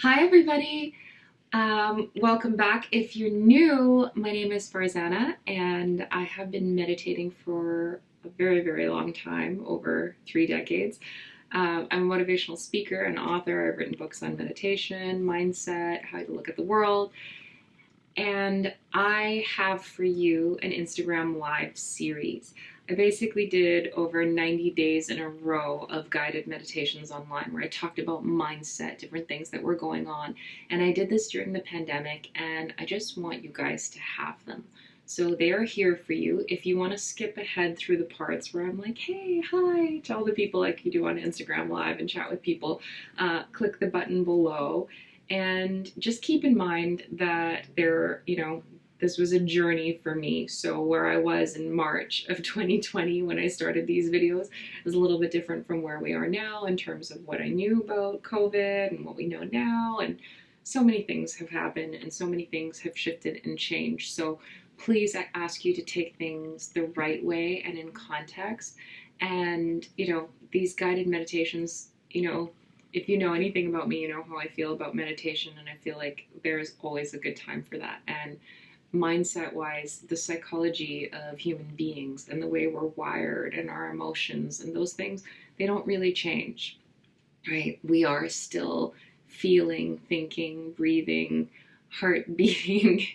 Hi, everybody. Welcome back. If you're new, my name is Farzana, and I have been meditating for a very, very long time, over 3 decades. I'm a motivational speaker and author. I've written books on meditation, mindset, how to look at the world, and I have for you an Instagram Live series. I basically did over 90 days in a row of guided meditations online where I talked about mindset, different things that were going on. And I did this during the pandemic, and I just want you guys to have them. So they are here for you. If you want to skip ahead through the parts where I'm like, hey, hi, to all the people like you do on Instagram Live and chat with people, click the button below. And just keep in mind that this was a journey for me. So where I was in March of 2020 when I started these videos is a little bit different from where we are now in terms of what I knew about COVID and what we know now. And so many things have happened and so many things have shifted and changed. So please, I ask you to take things the right way and in context. And, these guided meditations, if you know anything about me, you know how I feel about meditation, and I feel like there's always a good time for that. And mindset wise, the psychology of human beings and the way we're wired and our emotions and those things, they don't really change, right? We are still feeling, thinking, breathing, heart beating,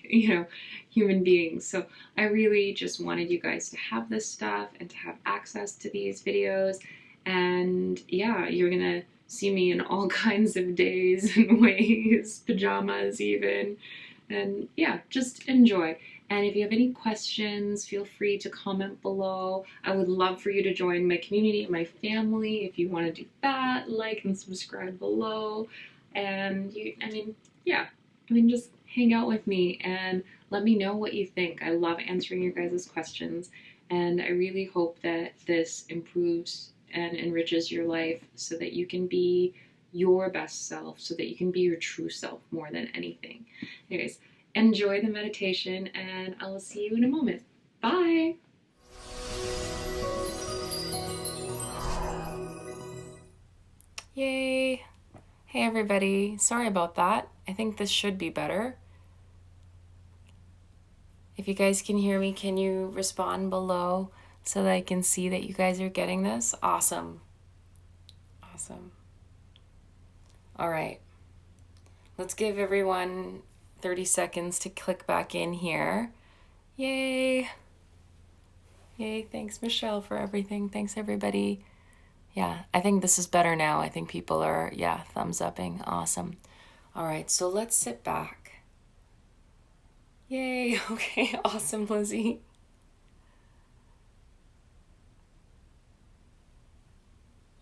human beings. So I really just wanted you guys to have this stuff and to have access to these videos. And yeah, you're gonna see me in all kinds of days and ways, pajamas even. And yeah, just enjoy. And if you have any questions, feel free to comment below. I would love for you to join my community, my family. If you want to do that, like and subscribe below. And just hang out with me and let me know what you think. I love answering your guys' questions. And I really hope that this improves and enriches your life so that you can be your best self, so that you can be your true self more than anything. Anyways, enjoy the meditation, and I will see you in a moment. Bye. Yay. Hey everybody, sorry about that. I think this should be better. If you guys can hear me, can you respond below so that I can see that you guys are getting this? Awesome. All right. Let's give everyone 30 seconds to click back in here. Yay. Thanks, Michelle, for everything. Thanks, everybody. Yeah, I think this is better now. I think people are, thumbs upping. Awesome. All right, so let's sit back. Yay. Okay, awesome, Lizzie.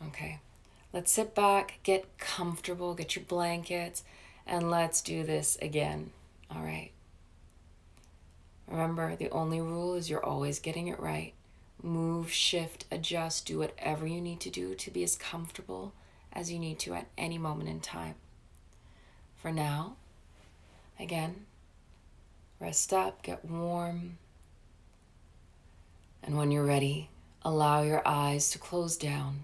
Okay, let's sit back, get comfortable, get your blankets, and let's do this again. All right. Remember, the only rule is you're always getting it right. Move, shift, adjust, do whatever you need to do to be as comfortable as you need to at any moment in time. For now, again, rest up, get warm, and when you're ready, allow your eyes to close down.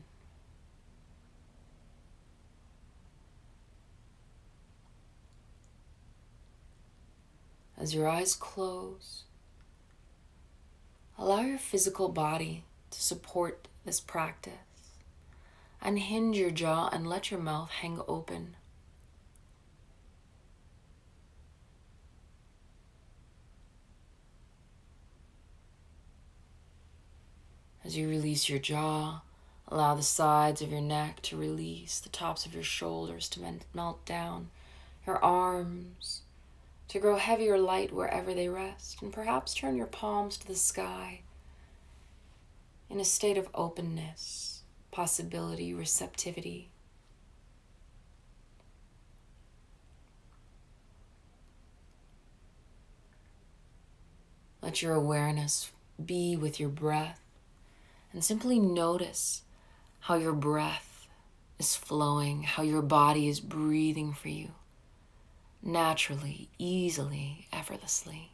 As your eyes close, allow your physical body to support this practice. Unhinge your jaw and let your mouth hang open. As you release your jaw, allow the sides of your neck to release, the tops of your shoulders to melt down, your arms to grow heavy or light wherever they rest, and perhaps turn your palms to the sky in a state of openness, possibility, receptivity. Let your awareness be with your breath and simply notice how your breath is flowing, how your body is breathing for you, naturally, easily, effortlessly.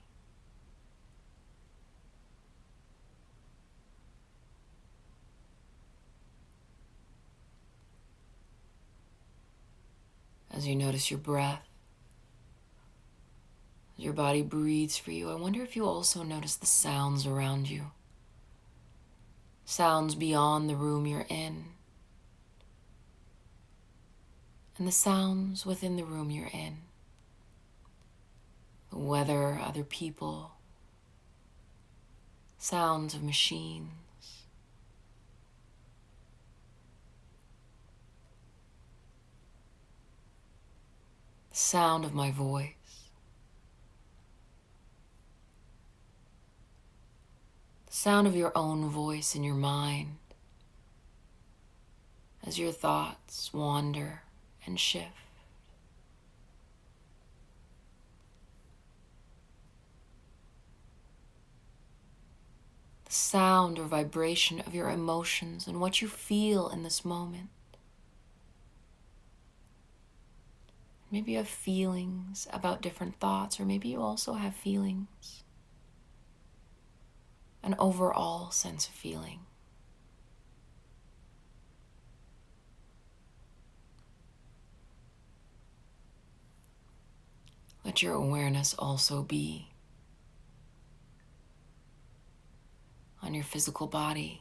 As you notice your breath, as your body breathes for you, I wonder if you also notice the sounds around you. Sounds beyond the room you're in, and the sounds within the room you're in. The weather, other people, sounds of machines. The sound of my voice. The sound of your own voice in your mind as your thoughts wander and shift. The sound or vibration of your emotions and what you feel in this moment. Maybe you have feelings about different thoughts, or maybe you also have feelings, an overall sense of feeling. Let your awareness also be on your physical body.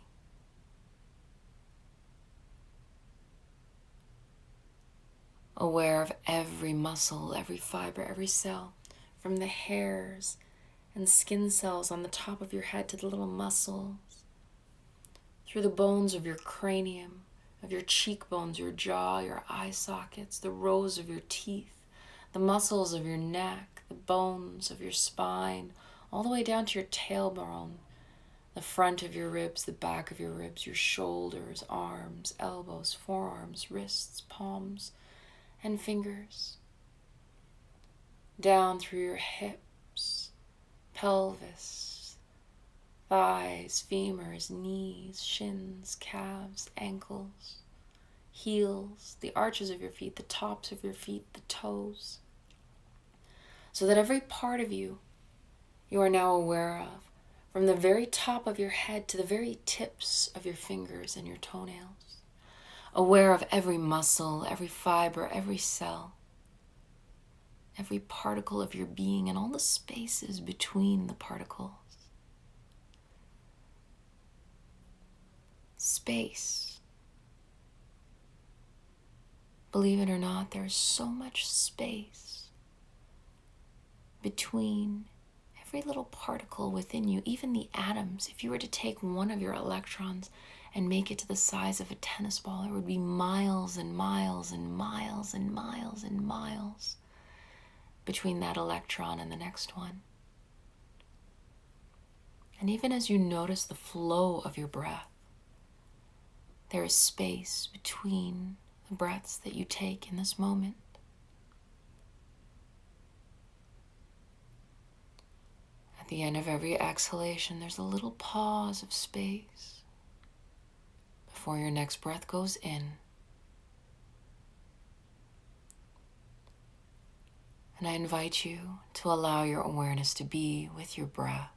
Aware of every muscle, every fiber, every cell, from the hairs and skin cells on the top of your head to the little muscles, through the bones of your cranium, of your cheekbones, your jaw, your eye sockets, the rows of your teeth, the muscles of your neck, the bones of your spine, all the way down to your tailbone, the front of your ribs, the back of your ribs, your shoulders, arms, elbows, forearms, wrists, palms, and fingers, down through your hips, pelvis, thighs, femurs, knees, shins, calves, ankles, heels, the arches of your feet, the tops of your feet, the toes, so that every part of you are now aware of, from the very top of your head to the very tips of your fingers and your toenails. Aware of every muscle, every fiber, every cell, every particle of your being, and all the spaces between the particles. Space. Believe it or not, there is so much space between every little particle within you, even the atoms. If you were to take one of your electrons and make it to the size of a tennis ball, it would be miles and miles and miles and miles and miles between that electron and the next one. And even as you notice the flow of your breath, there is space between the breaths that you take in this moment. At the end of every exhalation, there's a little pause of space before your next breath goes in. And I invite you to allow your awareness to be with your breath,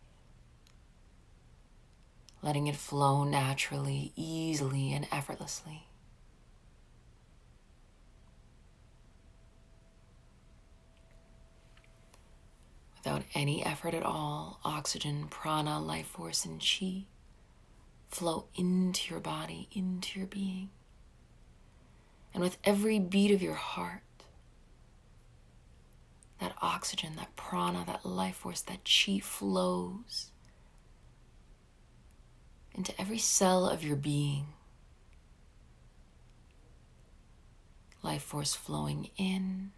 letting it flow naturally, easily, and effortlessly. Without any effort at all, oxygen, prana, life force, and chi flow into your body, into your being. And with every beat of your heart, that oxygen, that prana, that life force, that chi flows into every cell of your being. Life force flowing in,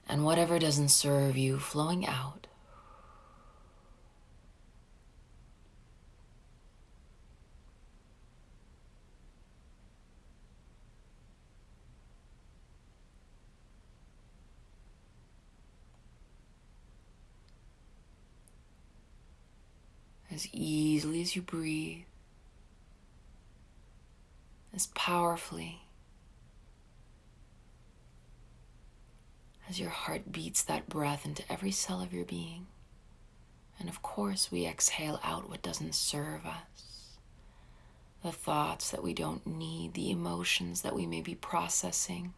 and whatever doesn't serve you flowing out. As easily as you breathe, as powerfully as your heart beats that breath into every cell of your being. And of course, we exhale out what doesn't serve us. the thoughts that we don't need, the emotions that we may be processing,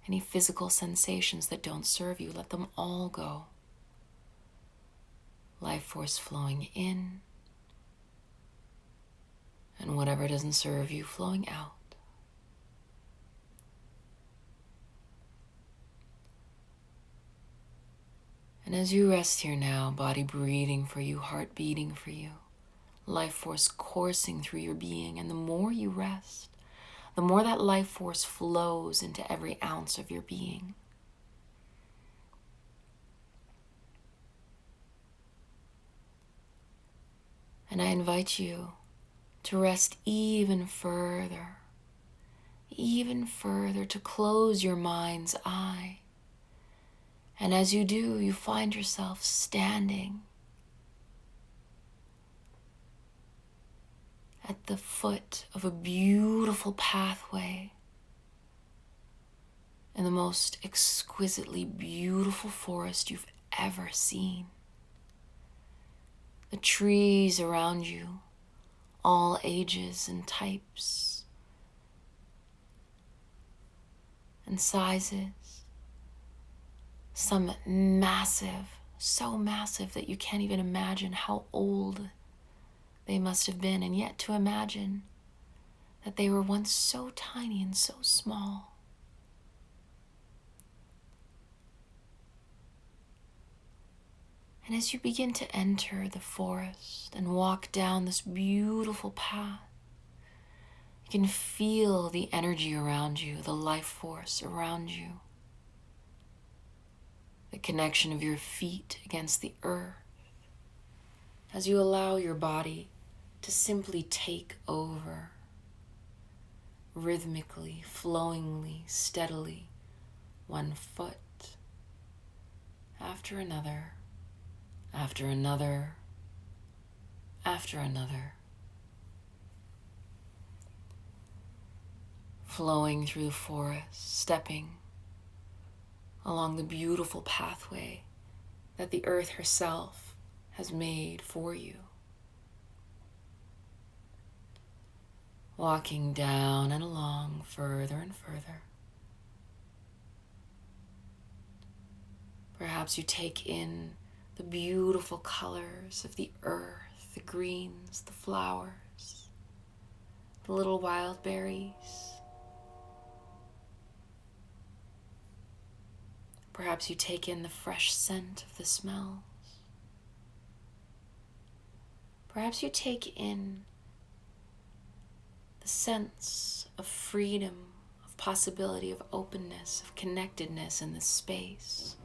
any physical sensations that don't serve you, let them all go. Life force flowing in, and whatever doesn't serve you flowing out. And as you rest here now, body breathing for you, heart beating for you, life force coursing through your being, and the more you rest, the more that life force flows into every ounce of your being. And I invite you to rest even further, to close your mind's eye. And as you do, you find yourself standing at the foot of a beautiful pathway in the most exquisitely beautiful forest you've ever seen. The trees around you, all ages and types and sizes. Some massive, so massive that you can't even imagine how old they must have been, and yet to imagine that they were once so tiny and so small. And as you begin to enter the forest and walk down this beautiful path, you can feel the energy around you, the life force around you. The connection of your feet against the earth as you allow your body to simply take over, rhythmically, flowingly, steadily, one foot after another, after another, after another, flowing through the forest, stepping along the beautiful pathway that the earth herself has made for you. Walking down and along further and further. Perhaps you take in the beautiful colors of the earth, the greens, the flowers, the little wild berries. Perhaps you take in the fresh scent of the smells. Perhaps you take in the sense of freedom, of possibility, of openness, of connectedness in this space,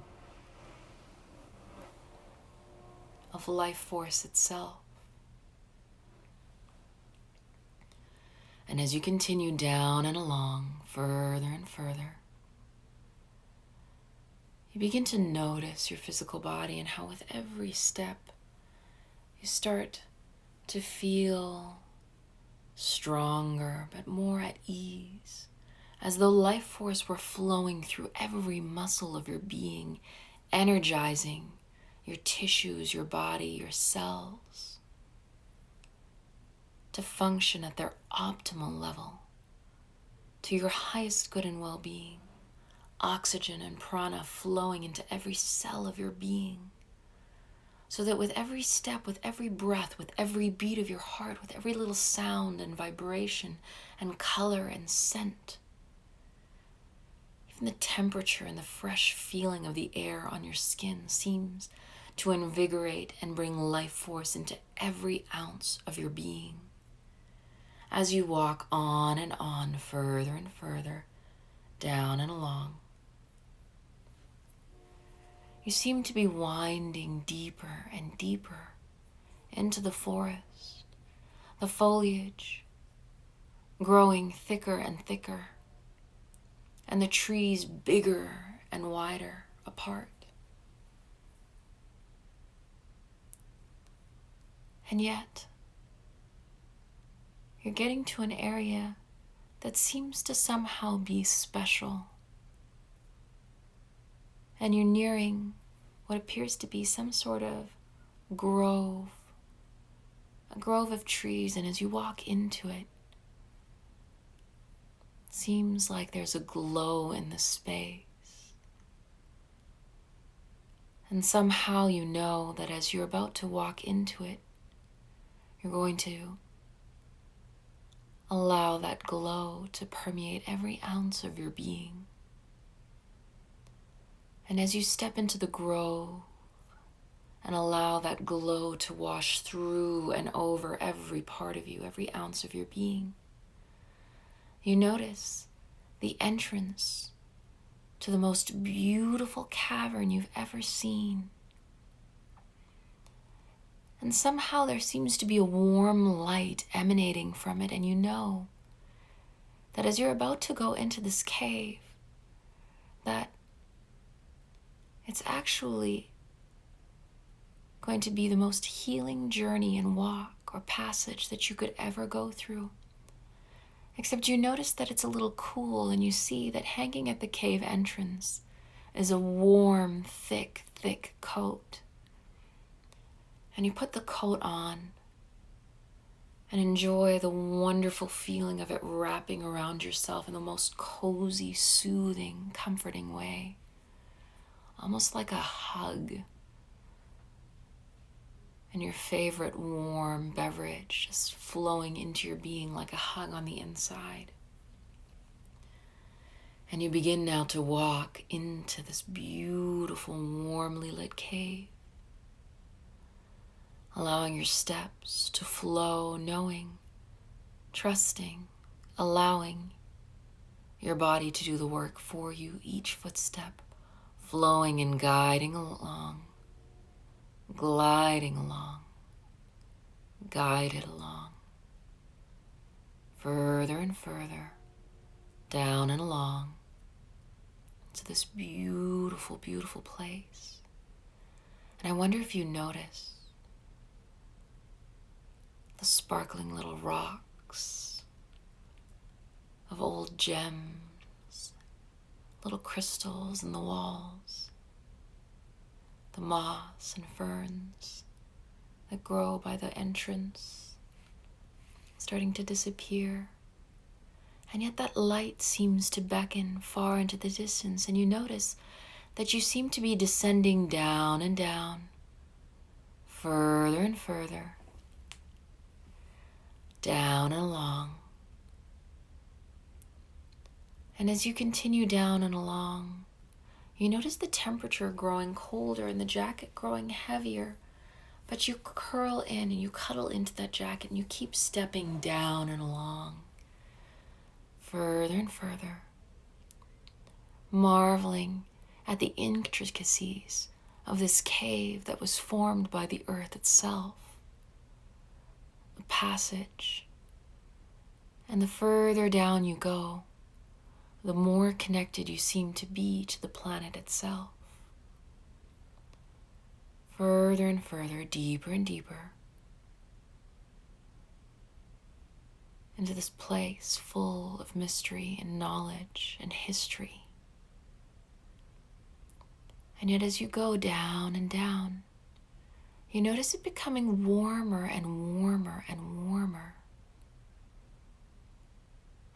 of life force itself. And as you continue down and along, further and further, you begin to notice your physical body and how with every step you start to feel stronger but more at ease, as though life force were flowing through every muscle of your being, energizing your tissues, your body, your cells to function at their optimal level, to your highest good and well-being. Oxygen and prana flowing into every cell of your being, so that with every step, with every breath, with every beat of your heart, with every little sound and vibration and color and scent, even the temperature and the fresh feeling of the air on your skin seems to invigorate and bring life force into every ounce of your being. As you walk on and on, further and further, down and along, you seem to be winding deeper and deeper into the forest, the foliage growing thicker and thicker, and the trees bigger and wider apart. And yet, you're getting to an area that seems to somehow be special. And you're nearing what appears to be some sort of grove a grove of trees, and as you walk into it, it seems like there's a glow in the space. And somehow you know that as you're about to walk into it, you're going to allow that glow to permeate every ounce of your being. And as you step into the grove and allow that glow to wash through and over every part of you, every ounce of your being, you notice the entrance to the most beautiful cavern you've ever seen. And somehow there seems to be a warm light emanating from it, and you know that as you're about to go into this cave, that it's actually going to be the most healing journey and walk or passage that you could ever go through. Except you notice that it's a little cool, and you see that hanging at the cave entrance is a warm, thick coat. And you put the coat on and enjoy the wonderful feeling of it wrapping around yourself in the most cozy, soothing, comforting way. Almost like a hug. And your favorite warm beverage just flowing into your being like a hug on the inside. And you begin now to walk into this beautiful, warmly lit cave, allowing your steps to flow, knowing, trusting, allowing your body to do the work for you, each footstep flowing and guiding along, gliding along, guided along, further and further, down and along, to this beautiful, beautiful place. And I wonder if you notice the sparkling little rocks of old gems, little crystals in the walls, the moss and ferns that grow by the entrance, starting to disappear. And yet that light seems to beckon far into the distance, and you notice that you seem to be descending down and down, further and further, down and along. And as you continue down and along, you notice the temperature growing colder and the jacket growing heavier, but you curl in and you cuddle into that jacket and you keep stepping down and along, further and further, marveling at the intricacies of this cave that was formed by the earth itself, a passage. And the further down you go, the more connected you seem to be to the planet itself. Further and further, deeper and deeper, into this place full of mystery and knowledge and history. And yet as you go down and down, you notice it becoming warmer and warmer and warmer.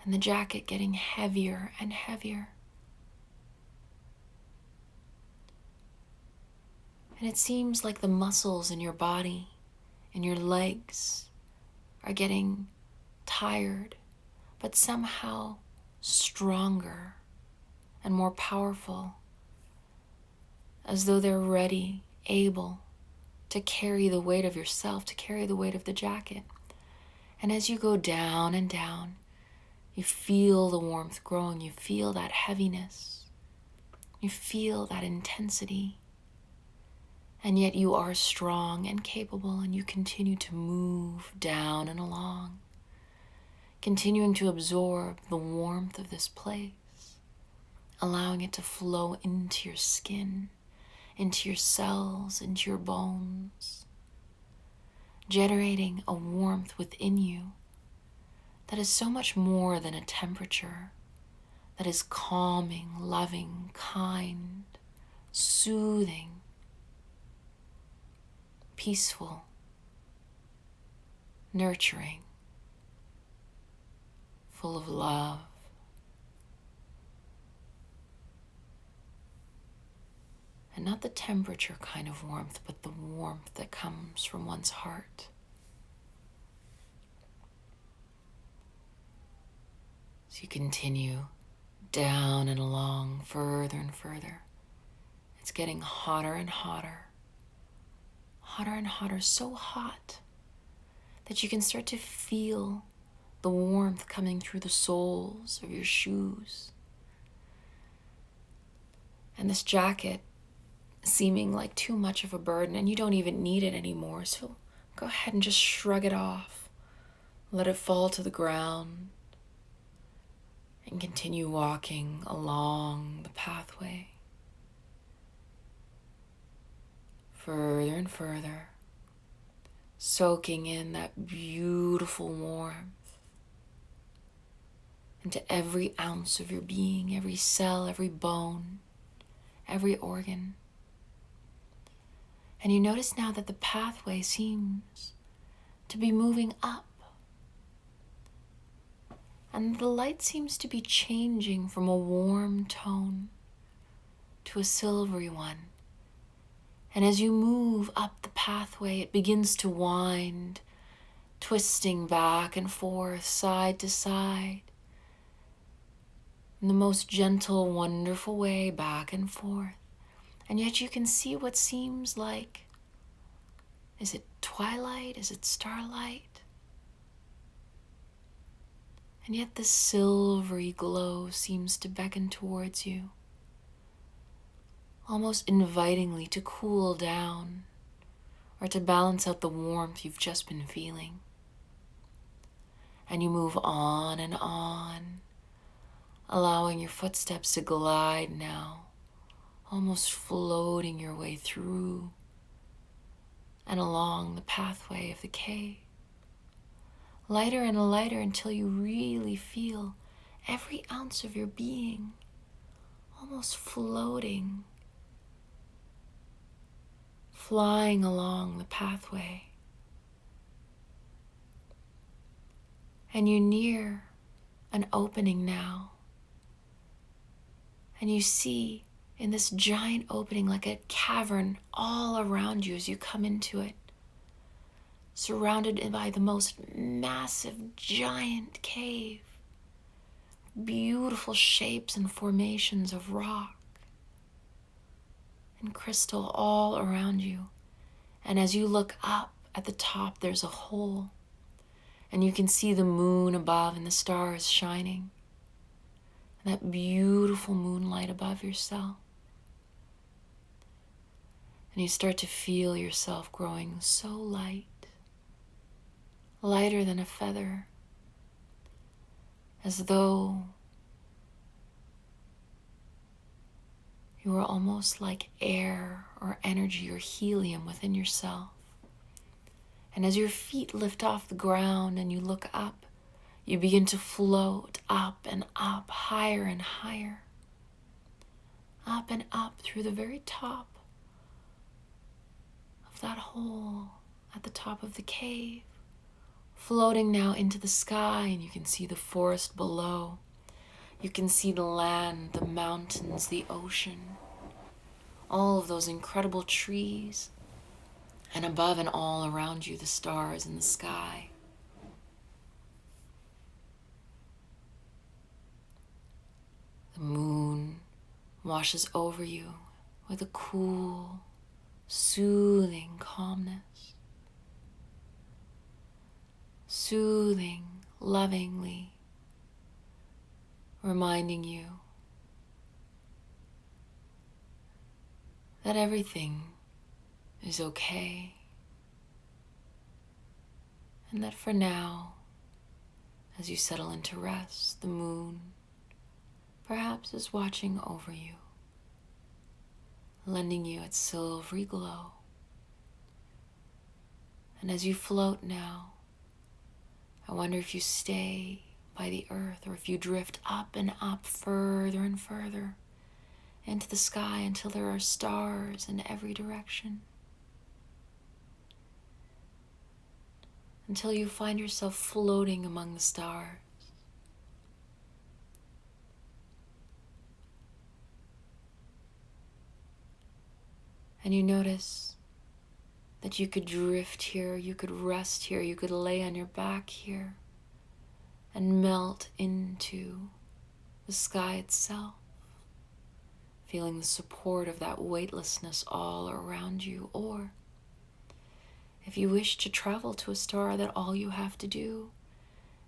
And the jacket getting heavier and heavier. And it seems like the muscles in your body and your legs are getting tired, but somehow stronger and more powerful, as though they're ready, able to carry the weight of yourself, to carry the weight of the jacket. And as you go down and down, you feel the warmth growing, you feel that heaviness, you feel that intensity, and yet you are strong and capable, and you continue to move down and along, continuing to absorb the warmth of this place, allowing it to flow into your skin, into your cells, into your bones, generating a warmth within you that is so much more than a temperature, that is calming, loving, kind, soothing, peaceful, nurturing, full of love. And not the temperature kind of warmth, but the warmth that comes from one's heart. So you continue down and along, further and further. It's getting hotter and hotter, hotter and hotter, so hot that you can start to feel the warmth coming through the soles of your shoes. And this jacket seeming like too much of a burden, and you don't even need it anymore, so go ahead and just shrug it off. Let it fall to the ground and continue walking along the pathway. Further and further, soaking in that beautiful warmth into every ounce of your being, every cell, every bone, every organ. And you notice now that the pathway seems to be moving up. And the light seems to be changing from a warm tone to a silvery one. And as you move up the pathway, it begins to wind, twisting back and forth, side to side, in the most gentle, wonderful way, back and forth. And yet you can see what seems like, is it twilight? Is it starlight? And yet the silvery glow seems to beckon towards you, almost invitingly to cool down or to balance out the warmth you've just been feeling. And you move on, allowing your footsteps to glide now, almost floating your way through and along the pathway of the cave. Lighter and lighter until you really feel every ounce of your being almost floating, flying along the pathway. And you near an opening now. And you see in this giant opening like a cavern all around you as you come into it, surrounded by the most massive, giant cave. Beautiful shapes and formations of rock and crystal all around you. And as you look up at the top, there's a hole. And you can see the moon above and the stars shining. And that beautiful moonlight above yourself. And you start to feel yourself growing so light, lighter than a feather, as though you are almost like air or energy or helium within yourself. And as your feet lift off the ground and you look up, you begin to float up and up, higher and higher, up and up through the very top of that hole at the top of the cave, floating now into the sky, and you can see the forest below. You can see the land, the mountains, the ocean, all of those incredible trees, and above and all around you, the stars in the sky. The moon washes over you with a cool, soothing calmness, soothing, lovingly, reminding you that everything is okay, and that for now, as you settle into rest, the moon perhaps is watching over you, lending you its silvery glow. And as you float now, I wonder if you stay by the earth or if you drift up and up further and further into the sky until there are stars in every direction. until you find yourself floating among the stars. And you notice that you could drift here, you could rest here, you could lay on your back here and melt into the sky itself, feeling the support of that weightlessness all around you. Or if you wish to travel to a star, that all you have to do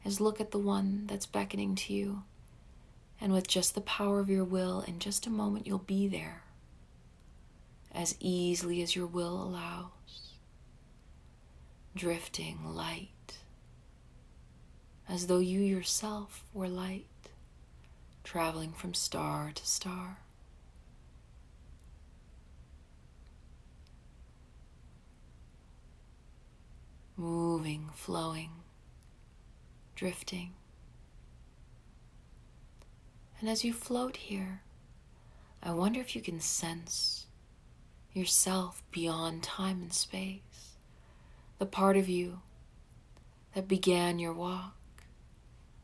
is look at the one that's beckoning to you, and with just the power of your will, in just a moment you'll be there, as easily as your will allows, drifting light, as though you yourself were light, traveling from star to star. Moving, flowing, drifting. And as you float here, I wonder if you can sense yourself beyond time and space, the part of you that began your walk,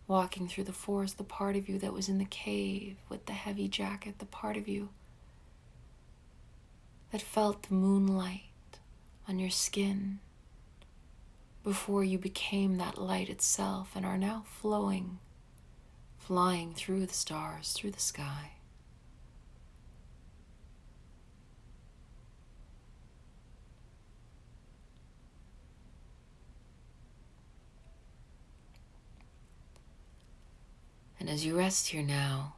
walking through the forest, the part of you that was in the cave with the heavy jacket, the part of you that felt the moonlight on your skin before you became that light itself and are now flowing, flying through the stars, through the sky. And as you rest here now,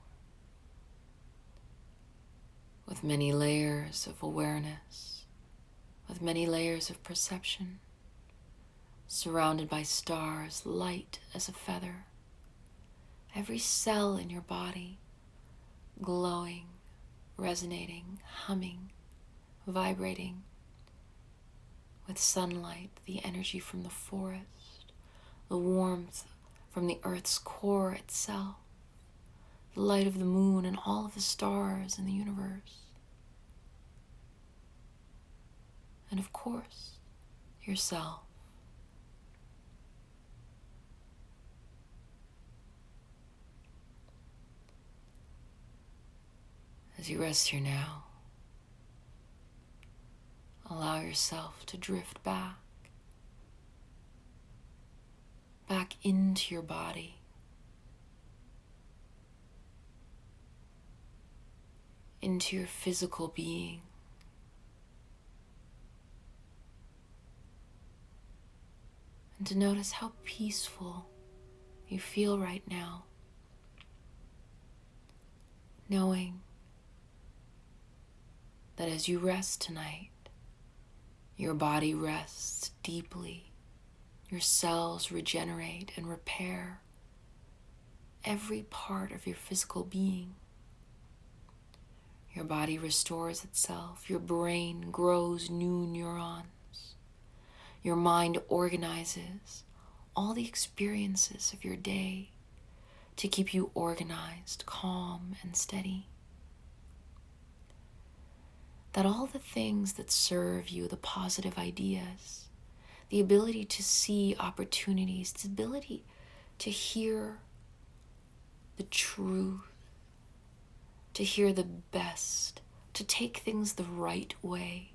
with many layers of awareness, with many layers of perception, surrounded by stars, light as a feather, every cell in your body glowing, resonating, humming, vibrating with sunlight, the energy from the forest, the warmth from the earth's core itself, the light of the moon and all of the stars in the universe. And of course, yourself. As you rest here now, allow yourself to drift back into your body, into your physical being, and to notice how peaceful you feel right now, knowing that as you rest tonight, your body rests deeply. Your cells regenerate and repair every part of your physical being. Your body restores itself. Your brain grows new neurons. Your mind organizes all the experiences of your day to keep you organized, calm, and steady. That all the things that serve you, the positive ideas, the ability to see opportunities, the ability to hear the truth, to hear the best, to take things the right way,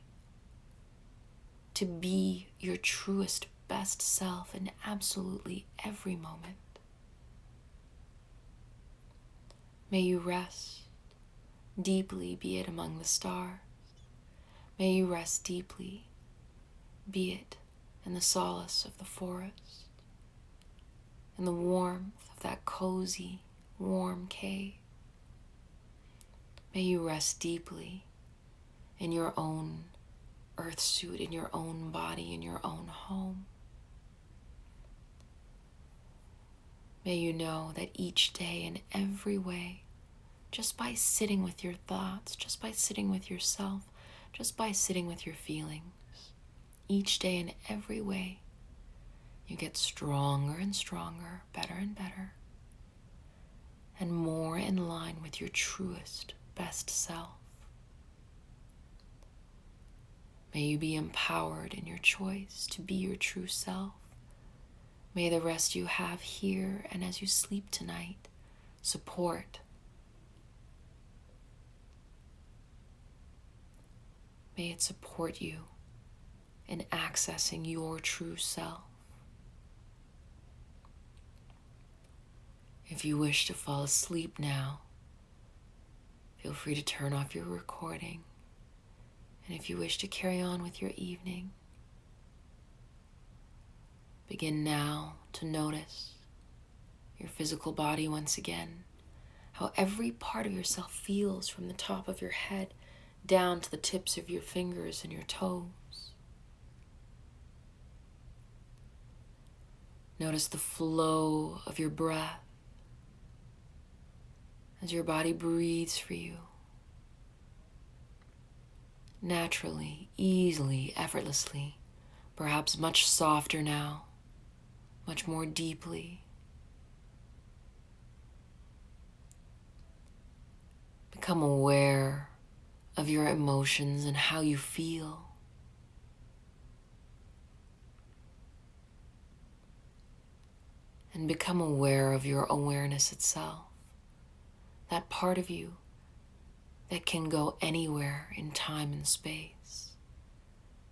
to be your truest, best self in absolutely every moment. May you rest deeply, be it among the stars. May you rest deeply, be it in the solace of the forest, in the warmth of that cozy, warm cave. May you rest deeply in your own earth suit, in your own body, in your own home. May you know that each day in every way, just by sitting with your thoughts, just by sitting with yourself, just by sitting with your feelings, each day in every way, you get stronger and stronger, better and better, and more in line with your truest, best self. May you be empowered in your choice to be your true self, May the rest you have here and as you sleep tonight support. May it support you in accessing your true self. If you wish to fall asleep now, feel free to turn off your recording. And if you wish to carry on with your evening, begin now to notice your physical body once again, how every part of yourself feels from the top of your head down to the tips of your fingers and your toes. Notice the flow of your breath as your body breathes for you. Naturally, easily, effortlessly, perhaps much softer now, much more deeply. Become aware of your emotions and how you feel. And become aware of your awareness itself, that part of you that can go anywhere in time and space,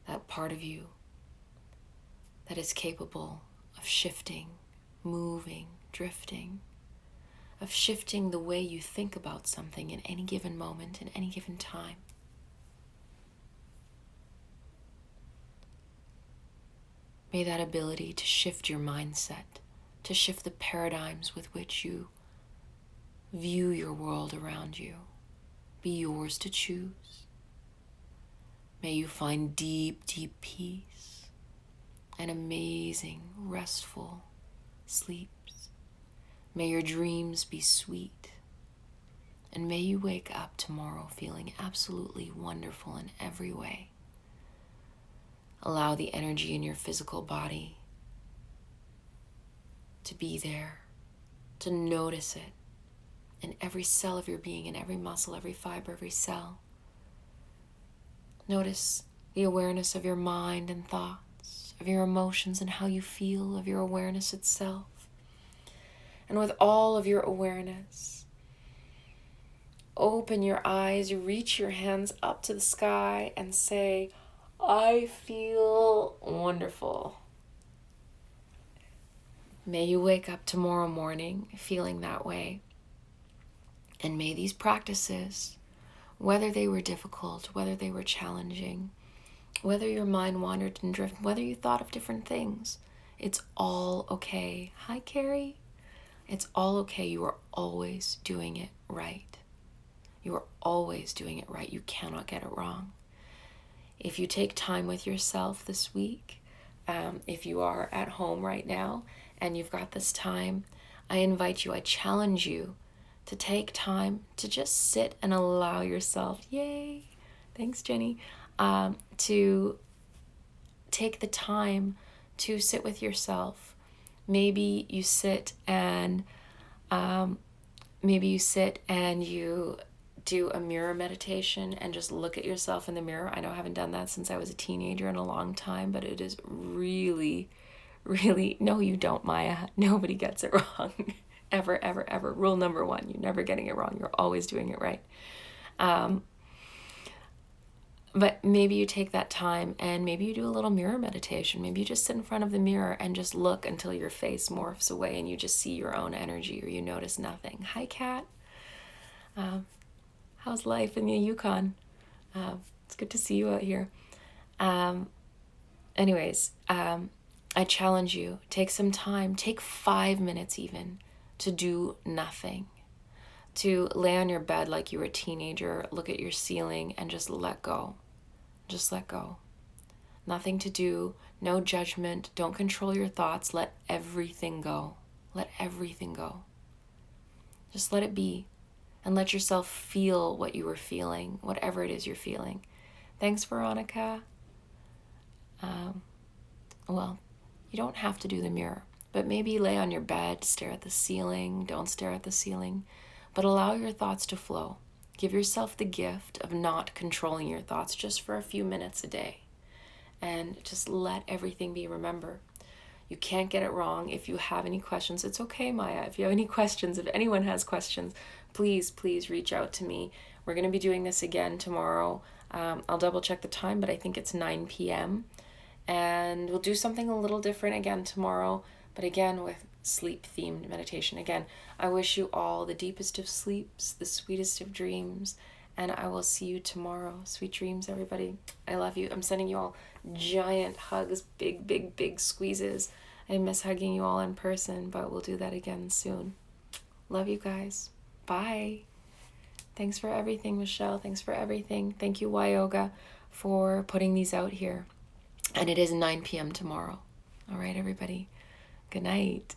that part of you that is capable of shifting, moving, drifting, of shifting the way you think about something in any given moment, in any given time. May that ability to shift your mindset, to shift the paradigms with which you view your world around you, be yours to choose. May you find deep, deep peace and amazing, restful sleeps. May your dreams be sweet. And may you wake up tomorrow feeling absolutely wonderful in every way. Allow the energy in your physical body to be there, to notice it in every cell of your being, in every muscle, every fiber, every cell. Notice the awareness of your mind and thoughts, of your emotions and how you feel, of your awareness itself. And with all of your awareness, open your eyes, reach your hands up to the sky and say, I feel wonderful. May you wake up tomorrow morning feeling that way. And may these practices, whether they were difficult, whether they were challenging, whether your mind wandered and drifted, whether you thought of different things, it's all okay. Hi, Carrie. It's all okay. You are always doing it right. You are always doing it right. You cannot get it wrong. If you take time with yourself this week, if you are at home right now and you've got this time, I invite you, I challenge you to take time to just sit and allow yourself, yay, thanks Jenny, to take the time to sit with yourself. Maybe you sit and you do a mirror meditation and just look at yourself in the mirror. I know I haven't done that since I was a teenager in a long time, but it is really, really, no, you don't, Maya. Nobody gets it wrong. Ever, ever, ever. Rule number one, you're never getting it wrong. You're always doing it right. But maybe you take that time and maybe you do a little mirror meditation. Maybe you just sit in front of the mirror and just look until your face morphs away and you just see your own energy or you notice nothing. Hi, Kat. How's life in the Yukon? It's good to see you out here. Anyways, I challenge you, take some time, take 5 minutes even to do nothing. To lay on your bed like you were a teenager, look at your ceiling and just let go. Just let go. Nothing to do, no judgment, don't control your thoughts, let everything go. Let everything go. Just let it be. And let yourself feel what you were feeling, whatever it is you're feeling. Thanks, Veronica. Well, you don't have to do the mirror, but maybe lay on your bed, stare at the ceiling, don't stare at the ceiling, but allow your thoughts to flow. Give yourself the gift of not controlling your thoughts just for a few minutes a day. And just let everything be. Remember, You can't get it wrong. If you have any questions, it's okay, Maya. If you have any questions, if anyone has questions, please, please reach out to me. We're going to be doing this again tomorrow. I'll double check the time, but I think it's 9 p.m. And we'll do something a little different again tomorrow, but again with sleep-themed meditation. Again, I wish you all the deepest of sleeps, the sweetest of dreams, and I will see you tomorrow. Sweet dreams, everybody. I love you. I'm sending you all giant hugs, big, big, big squeezes. I miss hugging you all in person, but we'll do that again soon. Love you guys. Bye. Thanks for everything, Michelle. Thanks for everything. Thank you, Yoga, for putting these out here. And it is 9 p.m. tomorrow. All right, everybody. Good night.